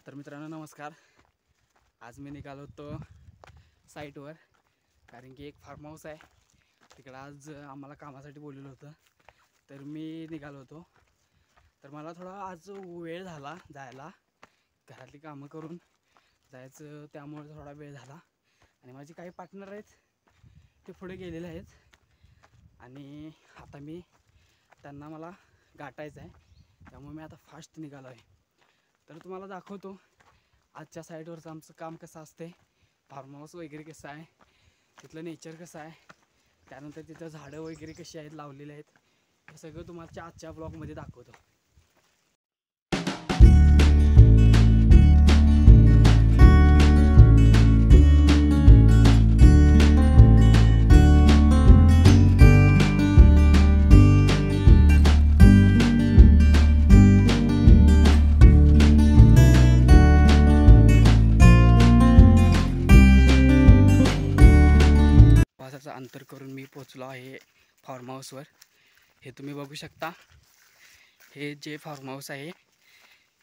तर मित्रांनो नमस्कार। आज मी निघालो होतो साईटवर, कारण की एक फार्म हाऊस आहे तिकडं आज आम्हाला कामासाठी बोलवलं होतं। तर मी निघालो होतो, तर मला थोडा आज वेळ झाला जायला, घरातली कामं करून जायचं, त्यामुळे थोडा वेळ झाला। आणि माझे काही पार्टनर आहेत ते पुढे गेलेले आहेत आणि आता मी त्यांना मला गाठायचं आहे, त्यामुळे मी आता फास्ट निघालो आहे। तर तुम्हाला दाखवतो आजच्या साईटवरचं आमचं काम कसं असते, फार्म हाऊस वगैरे कसं आहे, तिथलं नेचर कसं आहे, त्यानंतर तिथं झाडं वगैरे कशी आहेत लावलेले आहेत, हे सगळं तुम्हाला आजच्या ब्लॉगमध्ये दाखवतो। अंतर करून मी पोचलो आहे फार्म हाऊसवर। हे तुम्ही बघू शकता, हे जे फार्म हाऊस आहे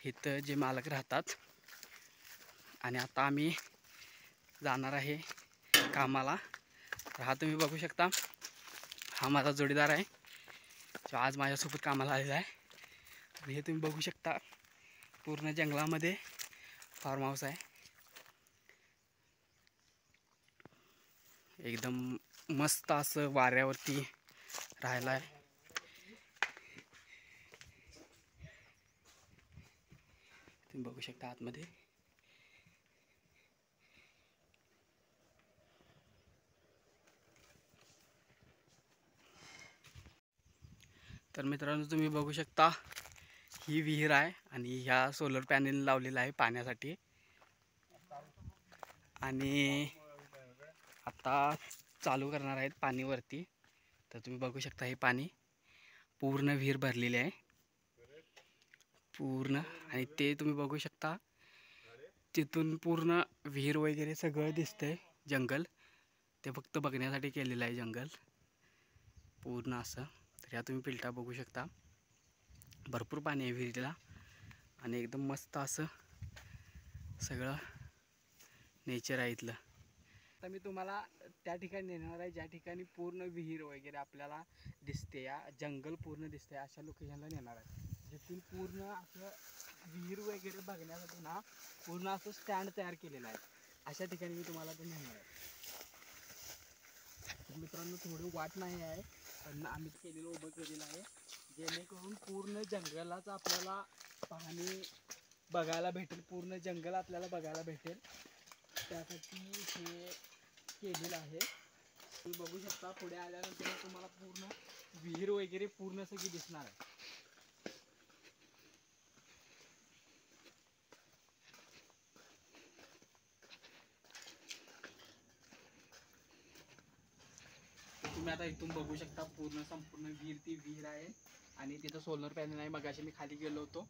इथं जे मालक राहतात। आणि आता आम्ही जाणार आहे कामाला। तर हा तुम्ही बघू शकता, हा माझा जोडीदार आहे जो आज माझ्यासोबत कामाला आलेला आहे। आणि हे तुम्ही बघू शकता, पूर्ण जंगलामध्ये फार्म हाऊस आहे, एकदम मस्त असं वाऱ्यावरती राहायला आहे। तुम्ही बघू शकता आतमध्ये। तर मित्रांनो तुम्ही बघू शकता, ही विहीर आहे आणि ह्या सोलर पॅनेल लावलेला आहे पाण्यासाठी। आणि आता चालू करणार आहेत पाणी वरती। तर तुम्ही बघू शकता, हे पाणी पूर्ण विहीर भरलेले आहे पूर्ण। आणि ते तुम्ही बघू शकता, तिथून पूर्ण विहीर वगैरे सगळं दिसतंय, जंगल ते फक्त बघण्यासाठी केलेलं आहे जंगल पूर्ण असं। तर या तुम्ही पिलटा बघू शकता, भरपूर पाणी आहे विहिरीला आणि एकदम मस्त असं सगळं नेचर आहे इथलं। आता मी तुम्हाला त्या ठिकाणी नेणार आहे ज्या ठिकाणी पूर्ण विहीर वगैरे आपल्याला दिसते, या जंगल पूर्ण दिसते, अशा लोकेशनला नेणार आहे, जिथून पूर्ण असं विहीर वगैरे बघण्यासाठी ना पूर्ण असं स्टँड तयार केलेलं आहे। अशा ठिकाणी मी तुम्हाला ते नेणार आहे। तर मित्रांनो थोडी वाट नाही आहे, पण आम्ही केलेलं उभं केलेलं आहे, जेणेकरून पूर्ण जंगलाच आपल्याला पाहणी बघायला भेटेल, पूर्ण जंगल आपल्याला बघायला भेटेल, त्यासाठी हे केलेलं आहे। तुम्ही बघू शकता, पुढे आल्यानंतर तुम्हाला पूर्ण विहीर वगैरे पूर्ण सगळी दिसणार आहे। तुम्ही आता इथून बघू शकता, पूर्ण संपूर्ण विहीर ती विहीर आहे आणि तिथं सोलर पॅनल आहे। मगाशी मी खाली गेलो होतो,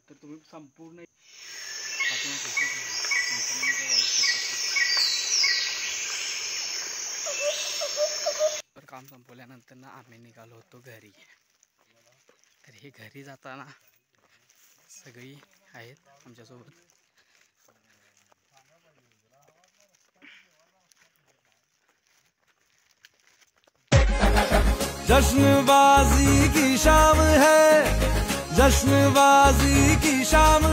तर तुम्ही संपूर्ण काम संपवल्यानंतर ना आम्ही निघालो होतो घरी। तर हे घरी जाताना सगळी आहेत आमच्यासोबत। जश्नबाजी की शाम है, जश्नबाजी की शाम